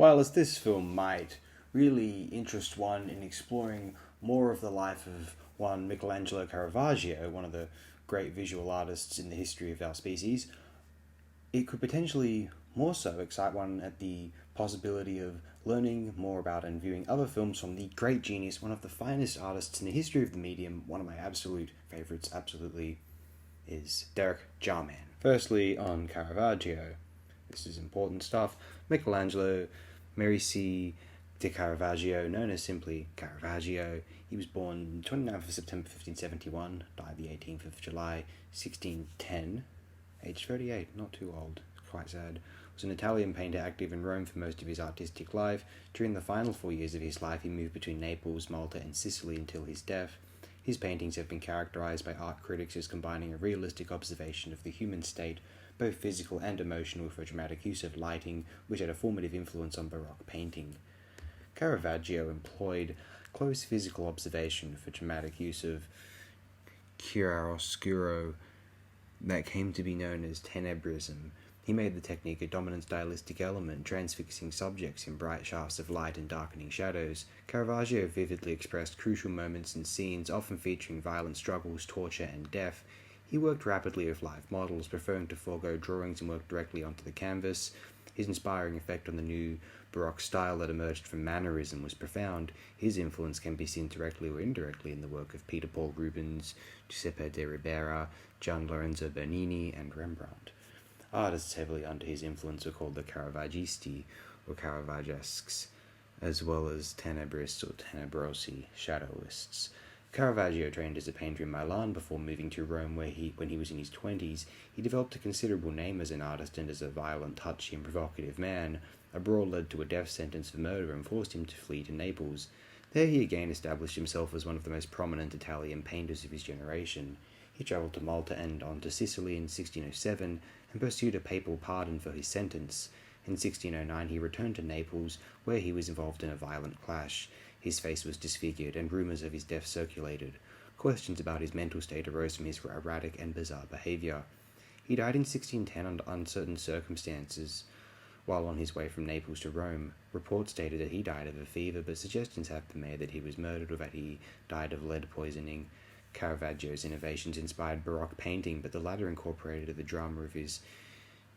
While as this film might really interest one in exploring more of the life of one Michelangelo Caravaggio, one of the great visual artists in the history of our species, it could potentially more so excite one at the possibility of learning more about and viewing other films from the great genius, one of the finest artists in the history of the medium. One of my absolute favourites, absolutely, is Derek Jarman. Firstly, on Caravaggio. This is important stuff. Michelangelo Merici de Caravaggio, known as simply Caravaggio. He was born 29th of September 1571, died the 18th of July 1610, aged 38, not too old, quite sad. Was an Italian painter active in Rome for most of his artistic life. During the final 4 years of his life, he moved between Naples, Malta, and Sicily until his death. His paintings have been characterized by art critics as combining a realistic observation of the human state, both physical and emotional, with a dramatic use of lighting, which had a formative influence on Baroque painting. Caravaggio employed close physical observation for dramatic use of chiaroscuro that came to be known as tenebrism. He made the technique a dominant stylistic element, transfixing subjects in bright shafts of light and darkening shadows. Caravaggio vividly expressed crucial moments and scenes, often featuring violent struggles, torture, and death. He worked rapidly with live models, preferring to forego drawings and work directly onto the canvas. His inspiring effect on the new Baroque style that emerged from Mannerism was profound. His influence can be seen directly or indirectly in the work of Peter Paul Rubens, Giuseppe de Ribera, Gian Lorenzo Bernini, and Rembrandt. Artists heavily under his influence are called the Caravaggisti, or Caravaggesques, as well as Tenebrists or Tenebrosi, shadowists. Caravaggio trained as a painter in Milan before moving to Rome, when he was in his 20s. He developed a considerable name as an artist and as a violent, touchy, and provocative man. A brawl led to a death sentence for murder and forced him to flee to Naples. There he again established himself as one of the most prominent Italian painters of his generation. He travelled to Malta and on to Sicily in 1607 and pursued a papal pardon for his sentence. In 1609 he returned to Naples, where he was involved in a violent clash. His face was disfigured, and rumours of his death circulated. Questions about his mental state arose from his erratic and bizarre behaviour. He died in 1610 under uncertain circumstances, while on his way from Naples to Rome. Reports stated that he died of a fever, but suggestions have been made that he was murdered or that he died of lead poisoning. Caravaggio's innovations inspired Baroque painting, but the latter incorporated the drama of his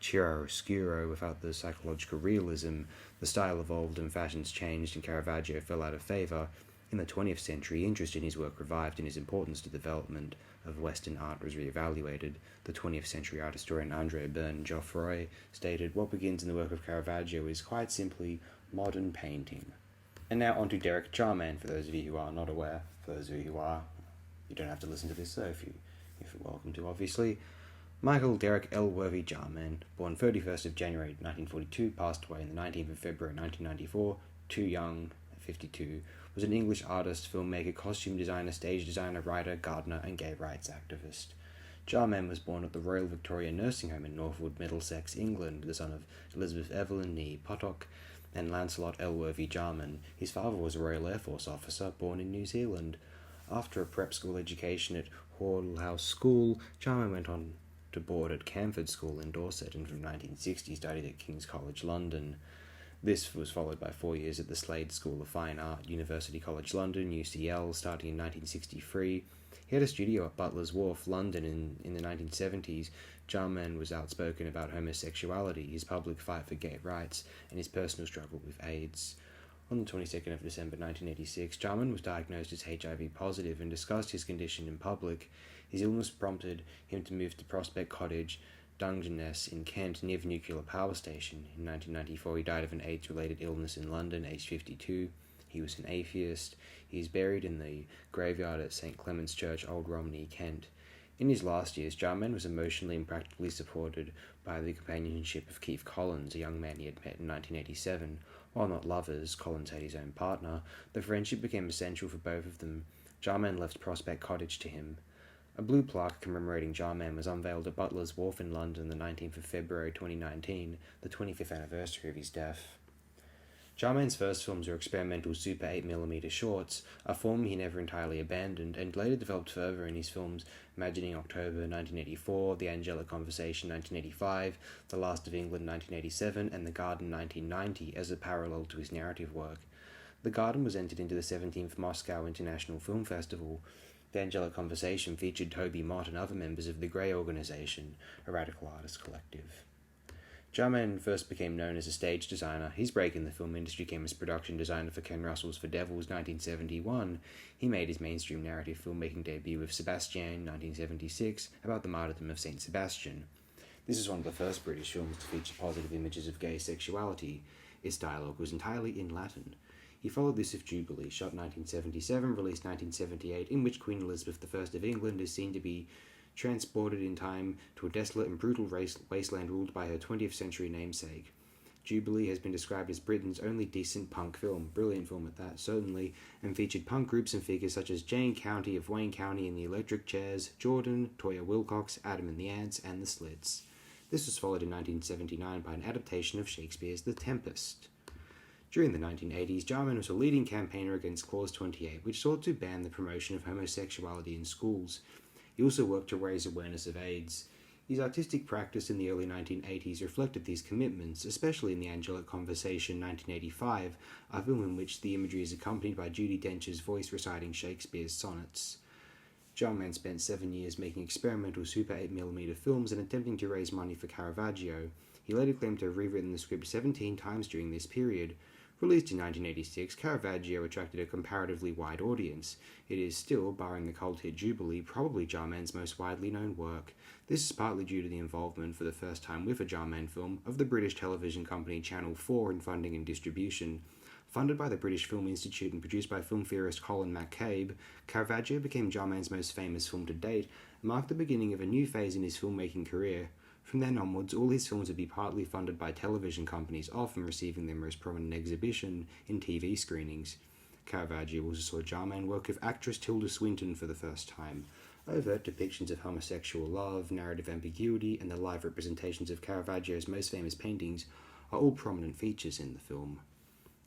chiaroscuro without the psychological realism. The style evolved and fashions changed, and Caravaggio fell out of favour. In the 20th century, interest in his work revived, and his importance to the development of Western art was re-evaluated. The 20th century art historian André Bern-Geoffroy stated, "What begins in the work of Caravaggio is quite simply modern painting." And now on to Derek Jarman, for those of you who are not aware. For those of you who are, you don't have to listen to this, so if you're welcome to, obviously. Michael Derek Elworthy Jarman, born 31st of January 1942, passed away on the 19th of February 1994, too young, at 52, was an English artist, filmmaker, costume designer, stage designer, writer, gardener, and gay rights activist. Jarman was born at the Royal Victoria Nursing Home in Northwood, Middlesex, England, the son of Elizabeth Evelyn nee Potok and Lancelot Elworthy Jarman. His father was a Royal Air Force officer, born in New Zealand. After a prep school education at Hall House School, Jarman went on to board at Camford School in Dorset, and from 1960 studied at King's College London. This was followed by 4 years at the Slade School of Fine Art, University College London, UCL, starting in 1963. He had a studio at Butler's Wharf, London, in the 1970s. Jarman was outspoken about homosexuality, his public fight for gay rights, and his personal struggle with AIDS. On the 22nd of December 1986, Jarman was diagnosed as HIV positive and discussed his condition in public. His illness prompted him to move to Prospect Cottage, Dungeness in Kent, near the nuclear power station. In 1994, he died of an AIDS-related illness in London, aged 52. He was an atheist. He is buried in the graveyard at St. Clement's Church, Old Romney, Kent. In his last years, Jarman was emotionally and practically supported by the companionship of Keith Collins, a young man he had met in 1987. While not lovers, Collins had his own partner. The friendship became essential for both of them. Jarman left Prospect Cottage to him. A blue plaque commemorating Jarman was unveiled at Butler's Wharf in London on the 19th of February 2019, the 25th anniversary of his death. Jarman's first films were experimental Super 8mm shorts, a form he never entirely abandoned, and later developed further in his films Imagining October 1984, The Angelic Conversation 1985, The Last of England 1987, and The Garden 1990 as a parallel to his narrative work. The Garden was entered into the 17th Moscow International Film Festival. The Angelic Conversation featured Toby Mott and other members of the Grey Organization, a radical artist collective. Jarman first became known as a stage designer. His break in the film industry came as production designer for Ken Russell's For Devils 1971. He made his mainstream narrative filmmaking debut with Sebastian 1976 about the martyrdom of Saint Sebastian. This is one of the first British films to feature positive images of gay sexuality. Its dialogue was entirely in Latin. He followed this with Jubilee, shot 1977, released 1978, in which Queen Elizabeth I of England is seen to be transported in time to a desolate and brutal wasteland ruled by her 20th century namesake. Jubilee has been described as Britain's only decent punk film, brilliant film at that, certainly, and featured punk groups and figures such as Jane County of Wayne County and the Electric Chairs, Jordan, Toya Wilcox, Adam and the Ants, and the Slits. This was followed in 1979 by an adaptation of Shakespeare's The Tempest. During the 1980s, Jarman was a leading campaigner against Clause 28, which sought to ban the promotion of homosexuality in schools. He also worked to raise awareness of AIDS. His artistic practice in the early 1980s reflected these commitments, especially in The Angelic Conversation 1985, a film in which the imagery is accompanied by Judi Dench's voice reciting Shakespeare's sonnets. Jarman spent 7 years making experimental Super 8mm films and attempting to raise money for Caravaggio. He later claimed to have rewritten the script 17 times during this period. Released in 1986, Caravaggio attracted a comparatively wide audience. It is still, barring the cult hit Jubilee, probably Jarman's most widely known work. This is partly due to the involvement, for the first time with a Jarman film, of the British television company Channel 4 in funding and distribution. Funded by the British Film Institute and produced by film theorist Colin McCabe, Caravaggio became Jarman's most famous film to date and marked the beginning of a new phase in his filmmaking career. From then onwards, all his films would be partly funded by television companies, often receiving their most prominent exhibition in TV screenings. Caravaggio also saw Jarman work with actress Tilda Swinton for the first time. Overt depictions of homosexual love, narrative ambiguity, and the live representations of Caravaggio's most famous paintings are all prominent features in the film.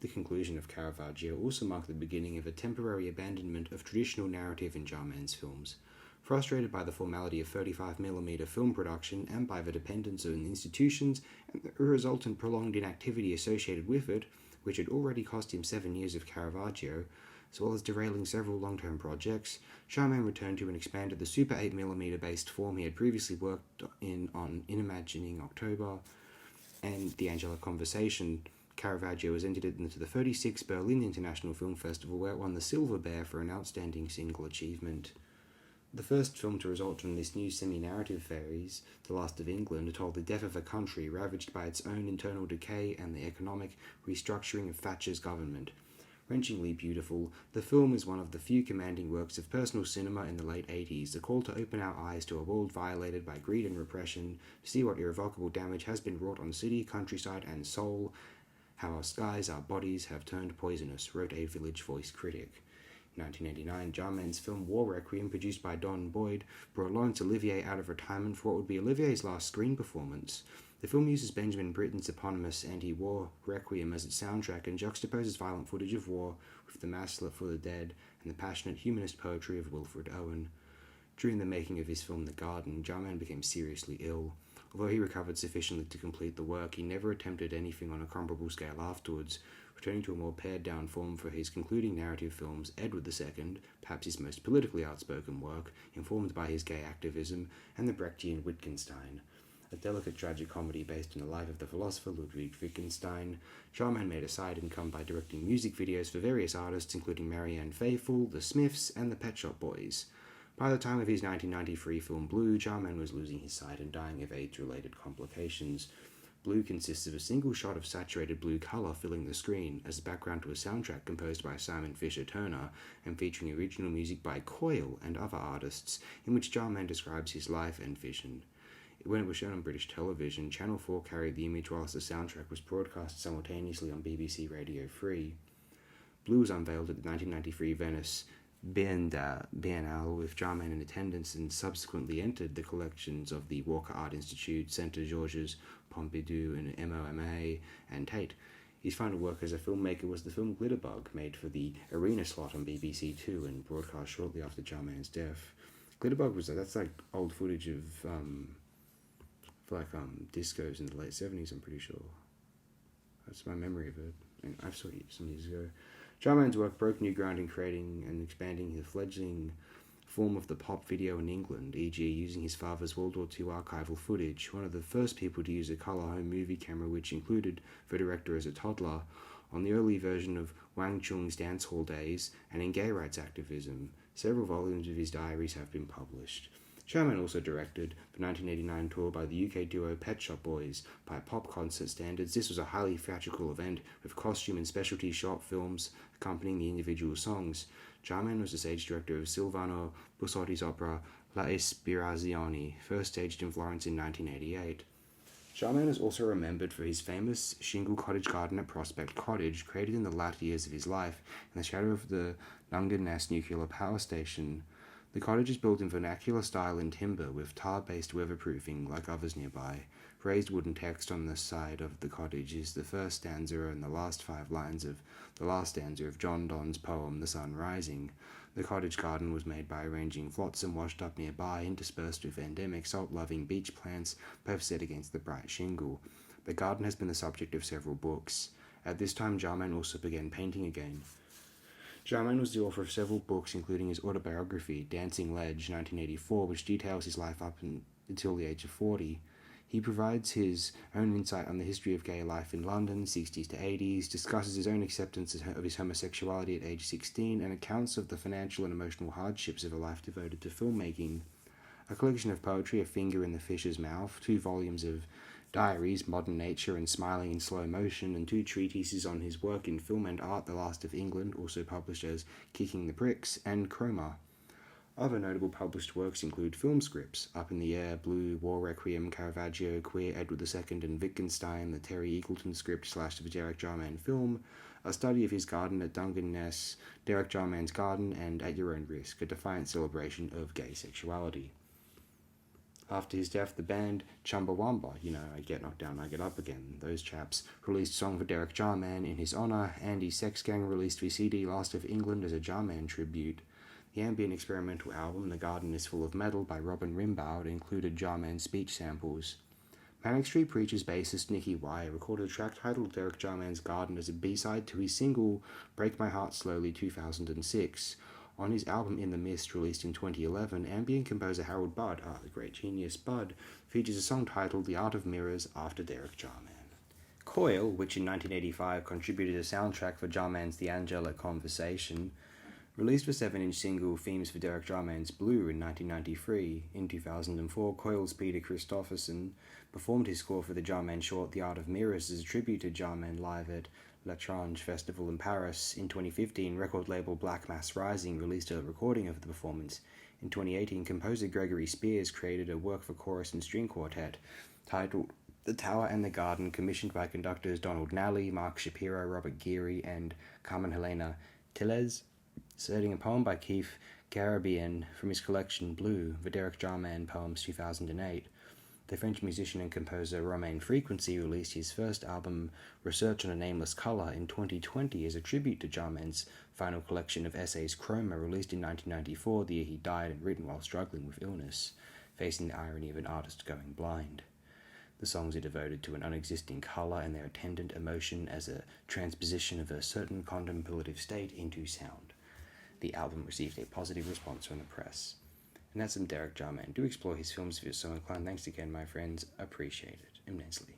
The conclusion of Caravaggio also marked the beginning of a temporary abandonment of traditional narrative in Jarman's films. Frustrated by the formality of 35mm film production and by the dependence on institutions and the resultant prolonged inactivity associated with it, which had already cost him 7 years of Caravaggio, as well as derailing several long-term projects, Jarman returned to and expanded the Super 8mm based form he had previously worked in Imagining October and The Angelic Conversation. Caravaggio was entered into the 36th Berlin International Film Festival, where it won the Silver Bear for an outstanding single achievement. The first film to result from this new semi-narrative phase, The Last of England, told the death of a country ravaged by its own internal decay and the economic restructuring of Thatcher's government. Wrenchingly beautiful, the film is one of the few commanding works of personal cinema in the late 80s, a call to open our eyes to a world violated by greed and repression, to see what irrevocable damage has been wrought on city, countryside, and soul, how our skies, our bodies have turned poisonous, wrote a Village Voice critic. In 1989, Jarman's film War Requiem, produced by Don Boyd, brought Laurence Olivier out of retirement for what would be Olivier's last screen performance. The film uses Benjamin Britten's eponymous anti-war Requiem as its soundtrack and juxtaposes violent footage of war with the Mass for the Dead and the passionate humanist poetry of Wilfred Owen. During the making of his film The Garden, Jarman became seriously ill. Although he recovered sufficiently to complete the work, he never attempted anything on a comparable scale afterwards, returning to a more pared-down form for his concluding narrative films, Edward II, perhaps his most politically outspoken work, informed by his gay activism, and the Brechtian Wittgenstein, a delicate tragic comedy based on the life of the philosopher Ludwig Wittgenstein. Jarman made a side income by directing music videos for various artists, including Marianne Faithfull, The Smiths, and the Pet Shop Boys. By the time of his 1993 film Blue, Jarman was losing his sight and dying of AIDS-related complications. Blue consists of a single shot of saturated blue colour filling the screen as a background to a soundtrack composed by Simon Fisher Turner and featuring original music by Coil and other artists, in which Jarman describes his life and vision. When it was shown on British television, Channel 4 carried the image whilst the soundtrack was broadcast simultaneously on BBC Radio 3. Blue was unveiled at the 1993 Venice Biennale with Jarman in attendance and subsequently entered the collections of the Walker Art Institute, Centre Georges Pompidou and MoMA and Tate. His final work as a filmmaker was the film Glitterbug, made for the Arena slot on BBC Two and broadcast shortly after Jarman's death. Glitterbug that's like old footage of discos in the late 70s, I'm pretty sure. That's my memory of it. And I saw it some years ago. Jarman's work broke new ground in creating and expanding the fledgling form of the pop video in England, e.g. using his father's World War II archival footage, one of the first people to use a colour home movie camera, which included the director as a toddler, on the early version of Wang Chung's dance hall days, and in gay rights activism. Several volumes of his diaries have been published. Jarman also directed the 1989 tour by the UK duo Pet Shop Boys. By pop concert standards, this was a highly theatrical event with costume and specialty short films accompanying the individual songs. Jarman was the stage director of Silvano Busotti's opera La Ispirazione, first staged in Florence in 1988. Jarman is also remembered for his famous shingle cottage garden at Prospect Cottage, created in the latter years of his life in the shadow of the Dungeness nuclear power station. The cottage is built in vernacular style in timber with tar-based weatherproofing like others nearby. Raised wooden text on the side of the cottage is the first stanza and the last 5 lines of the last stanza of John Donne's poem The Sun Rising. The cottage garden was made by arranging flotsam washed up nearby interspersed with endemic salt-loving beach plants, both set against the bright shingle. The garden has been the subject of several books. At this time, Jarman also began painting again. Jarman was the author of several books, including his autobiography, Dancing Ledge, 1984, which details his life up until the age of 40. He provides his own insight on the history of gay life in London, 60s to 80s, discusses his own acceptance of his homosexuality at age 16, and accounts of the financial and emotional hardships of a life devoted to filmmaking. A collection of poetry, A Finger in the Fish's Mouth, 2 volumes of diaries, Modern Nature and Smiling in Slow Motion, and 2 treatises on his work in film and art, The Last of England, also published as Kicking the Pricks, and Chroma. Other notable published works include film scripts, Up in the Air, Blue, War Requiem, Caravaggio, Queer Edward II and Wittgenstein, the Terry Eagleton script / the Derek Jarman film, a study of his garden at Dungeness, Derek Jarman's Garden, and At Your Own Risk, a defiant celebration of gay sexuality. After his death, the band Chumbawamba, I Get Knocked Down, I Get Up Again, those chaps, released Song for Derek Jarman in his honour. Andy Sex Gang released the CD Last of England as a Jarman tribute. The ambient experimental album The Garden is Full of Metal by Robin Rimbaud included Jarman's speech samples. Manic Street Preachers bassist Nicky Wire recorded a track titled Derek Jarman's Garden as a B-side to his single Break My Heart Slowly 2006. On his album In the Mist, released in 2011, ambient composer Harold Budd, the great genius Budd, features a song titled The Art of Mirrors after Derek Jarman. Coil, which in 1985 contributed a soundtrack for Jarman's The Angelic Conversation, released the 7-inch single Themes for Derek Jarman's Blue in 1993. In 2004, Coil's Peter Christopherson performed his score for the Jarman short The Art of Mirrors as a tribute to Jarman live at L'Étrange Festival in Paris. In 2015, record label Black Mass Rising released a recording of the performance. In 2018, composer Gregory Spears created a work for chorus and string quartet titled The Tower and the Garden, commissioned by conductors Donald Nally, Mark Shapiro, Robert Geary, and Carmen Helena Tellez, citing a poem by Keith Caravaggio from his collection Blue, the Derek Jarman Poems 2008. The French musician and composer Romain Frequency released his first album, Research on a Nameless Colour, in 2020 as a tribute to Jarman's final collection of essays Chroma, released in 1994, the year he died, and written while struggling with illness, facing the irony of an artist going blind. The songs are devoted to an unexisting colour and their attendant emotion as a transposition of a certain contemplative state into sound. The album received a positive response from the press. And that's some Derek Jarman. Do explore his films if you're so inclined. Thanks again, my friends. Appreciate it immensely.